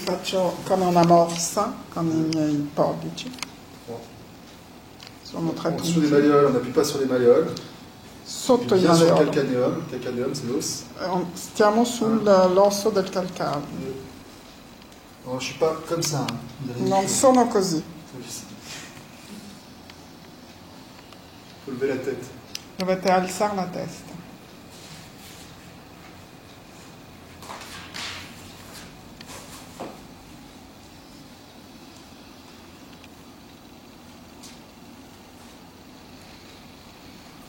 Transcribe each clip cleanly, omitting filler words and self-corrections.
faccio come una morsa con i miei pollici. Sono tre En dessous des punti. malléoles, on n'appuie pas sur les malléoles. Sotto i Bien sur le malleoli. calcaneum. Calcaneum, c'est l'os. Stiamo sull'osso del calcare. Alors, je ne suis pas comme ça. Hein. Non sono così. Il faut lever la tête. Dovete alzare la testa.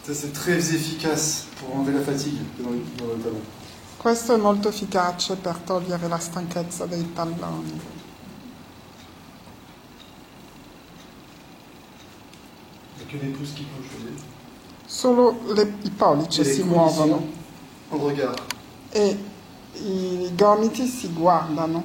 Ça, c'est très efficace pour enlever la fatigue dans le talon. Questo è molto efficace per togliere la stanchezza dei talloni. Il n'y a que les pouces qui bougent, vous voyez. Solo i pollici Et les si coudes, muovono ils sont en regard. e i gomiti si guardano.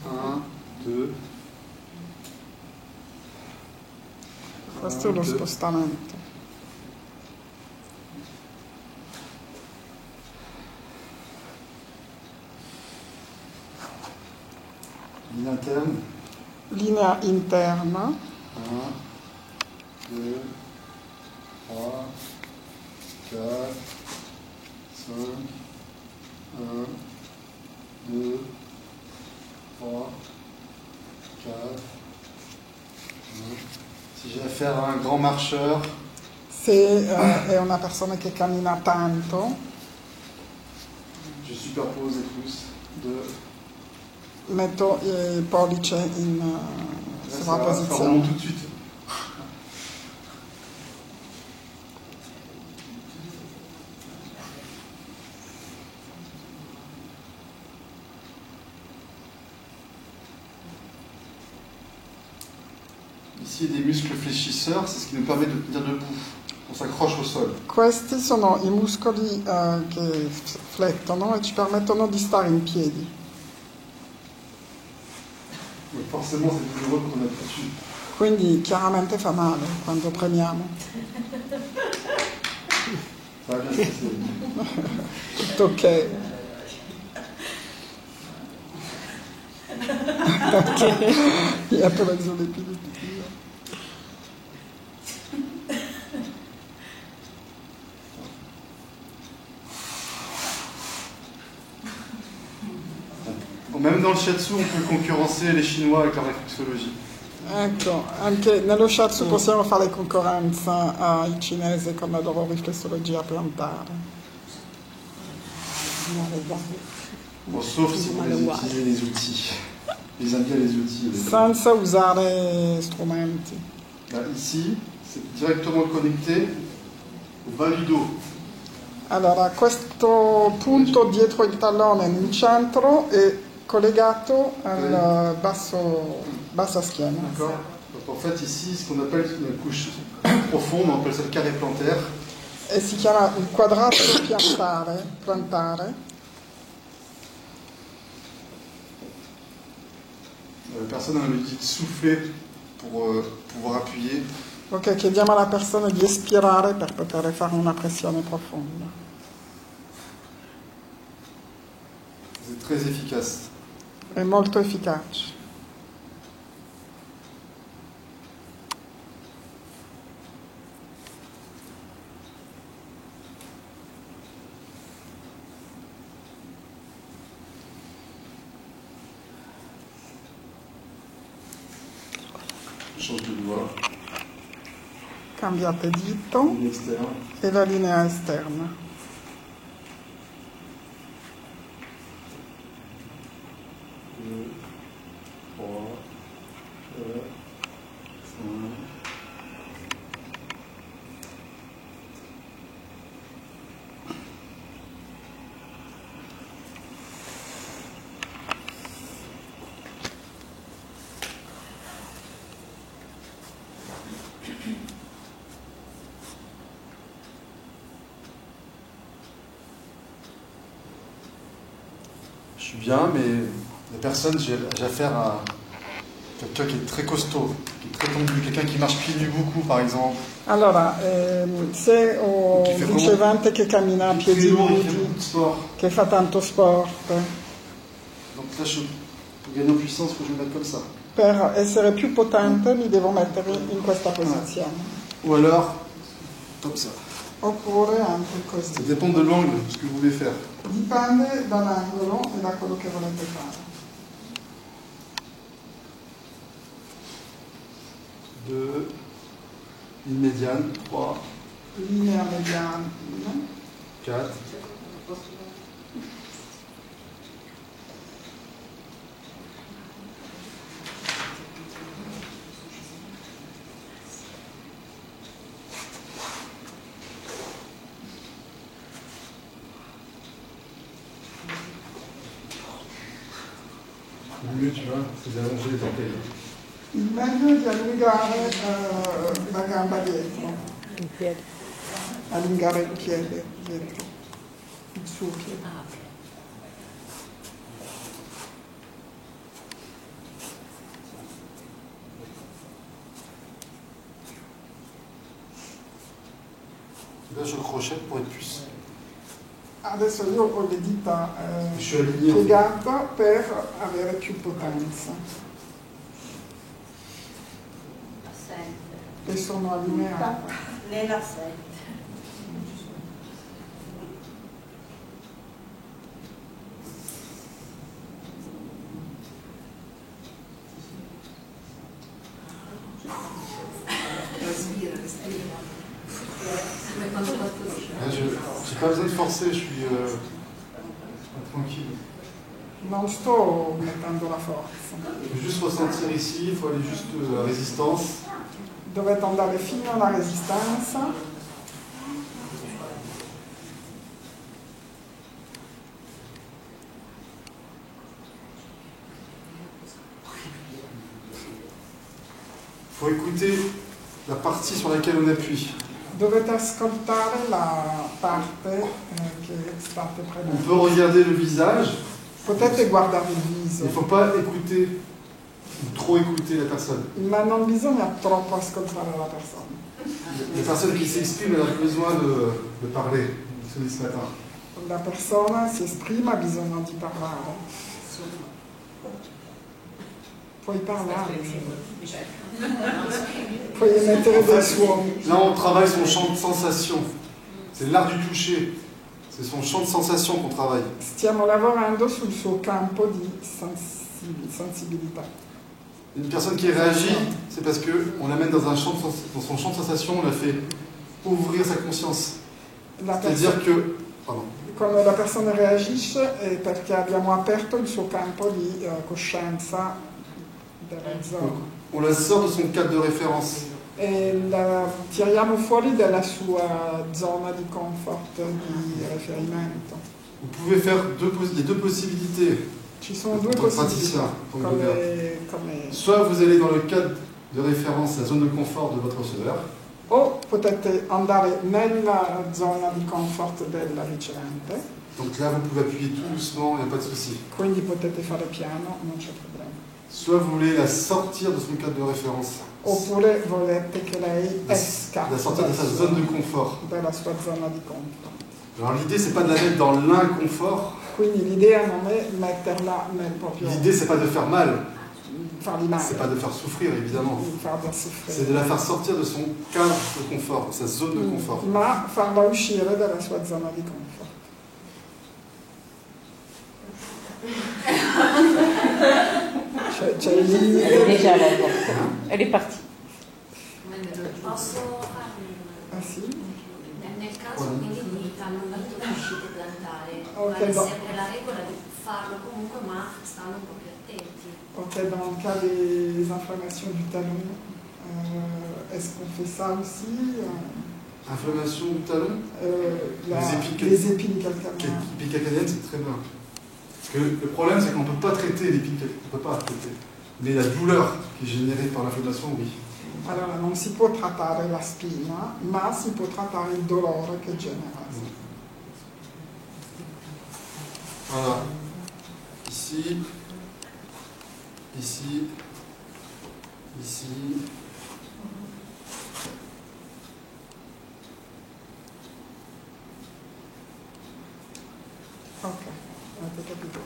Un, deux. Questo è lo spostamento. Ligne interne. Linea interna. 1, 2, 3, 4, 5, 1, 2, 3, 4. Si j'ai affaire à un grand marcheur, Se è una persona che cammina tanto, je superpose les pouces. 2. metto il pollice in Ça sovrapposizione. remonte tout de suite. Ici, il y a des muscles fléchisseurs, c'est ce qui nous permet de tenir debout. On s'accroche au sol. Questi sono i muscoli che flettono e ci permettono di stare in piedi. Donc forcément, c'est douloureux quand on appuie dessus. Quindi chiaramente fa male quando premiamo. Ça va bien se passer. Tutto ok. Ok. Il a preso l'epilepsia. Bon, même dans le shiatsu, on peut concurrencer les Chinois avec leur réflexologie. Ecco, anche nello shiatsu possiamo fare concorrenza ai cinesi con la loro riflessologia plantare. Bon, sauf si vous utilisez les outils. Ils aiment bien les outils. Senza usare strumenti. Là, ici, c'est directement connecté au bas du dos. Allora, questo punto dietro il tallone nel centro è collegato al bassa schiena. D'accord. Donc en fait, ici, ce qu'on appelle une couche profonde, on appelle ça le carré plantaire. E si chiama il quadrato plantare. La personne a lui dit de souffler pour pouvoir appuyer. Ok, chiediamo alla persona di espirare per poter fare una pressione profonda. C'est très efficace. È molto efficace. Change de doigt. Cambiate dito Ligne externe. e la linea esterna. 2, 3, 4, 5. suis bien, mais les personnes, j'ai affaire à quelqu'un qui est très costaud, qui est très tendu, quelqu'un qui marche pieds nus beaucoup, par exemple. Allora, se ho un ricevente che cammina a piedi nudi, che fa tanto sport, donc là, pour gagner en puissance, il faut que je me mette comme ça. Per essere più potente mi devo mettere in questa posizione. Ou alors, comme ça. Oppure anche così. Ça dépend de l'angle, ce que vous voulez faire. Dipende dall'angolo e da quello che volete fare. 2, une médiane, 3, Linea mediana. 4, 5. Mieux, tu vois, c'est d'allonger les orteils. Il meglio è di allungare la gamba dietro, Il piede. allungare il piede dietro, il suo piede. Ah, ok. Là, je crochette pour être plus. Adesso io ho le dita Je suis aligné. piegate per avere più potenza Assente. e sono allineate. Nell'assente. Respira, respira. Come quando partorisce. J'ai pas besoin de forcer, je suis tranquille. Non sto mettendo la forza. Je veux juste ressentir ici, il faut aller juste à la résistance. Dovete andare fino alla resistenza. Il faut écouter la partie sur laquelle on appuie. Dovete ascoltare la parte che state On prendendo. peut regarder le visage, Potete guardare il il viso, ne faut pas écouter ou trop écouter la personne. ma non bisogna troppo ascoltare la persona. La personne qui s'exprime, elle a besoin de parler, je dit ce matin. La persona si esprime, ha bisogno di parlare. Puoi parlare, puoi emettere dei suoni. Là, on travaille son champ de sensation. C'est l'art du toucher. C'est son champ de sensation qu'on travaille. Stiamo lavorando sul suo campo di sensibilità. Une personne qui réagit, c'est parce qu'on l'amène dans son champ de sensation, on la fait ouvrir sa conscience. C'est-à-dire que... Pardon. Come la persona reagisce è perché abbiamo aperto il suo campo di coscienza della zona. On la sort de son cadre de référence. E la tiriamo fuori dalla sua zona di comfort, di riferimento. Vous pouvez faire les deux possibilités. Ci sono due Comme praticien, possibilità, comme yoga. come Soit vous allez dans le cadre de référence, la zone de confort de votre receveur, o potete andare nella zona di comfort della ricevente, donc là vous pouvez appuyer tout doucement, il n'y a pas de souci. quindi potete fare piano, non c'è problema. Soit vous voulez la sortir de son cadre de référence, Oppure volete che lei esca la sortir de sa zone de confort. dalla sua zona di comfort. Alors l'idée c'est pas de la mettre dans l'inconfort, Quindi l'idea non è metterla nel proprio l'idée c'est pas de faire mal, fargli c'est pas male, de faire souffrir évidemment, di farla c'est soffrire, de la faire sortir de son cadre de confort, de sa zone de confort. ma farla uscire dalla sua zona di comfort. C'è il Elle est limite. déjà là, donc. Elle est partie. Posso farmi Ah sì? nel caso quindi di allungamento di uscite plantare, Ok, vale no. sempre la regola di farlo comunque ma stando un po' più attenti. Ok, dans le cas des inflammations du talon, est-ce qu'on fait ça aussi Inflammation du talon, les épines calcanéennes. épicacadienne c'est très bien. Parce que le problème c'est qu'on ne peut pas traiter l'épicacadienne, on ne peut pas traiter. Mais la douleur qui est générée par l'inflammation, oui. Allora, non si può trattare la spina, ma si può trattare il dolore che genera. Voilà. ici, ici, ici. Ok, avete capito?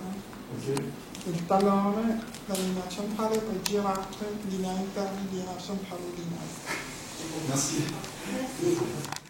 Ok. Il tallone, la linea centrale, poi girate, linea interna, linea centrale, linea esterna. Merci.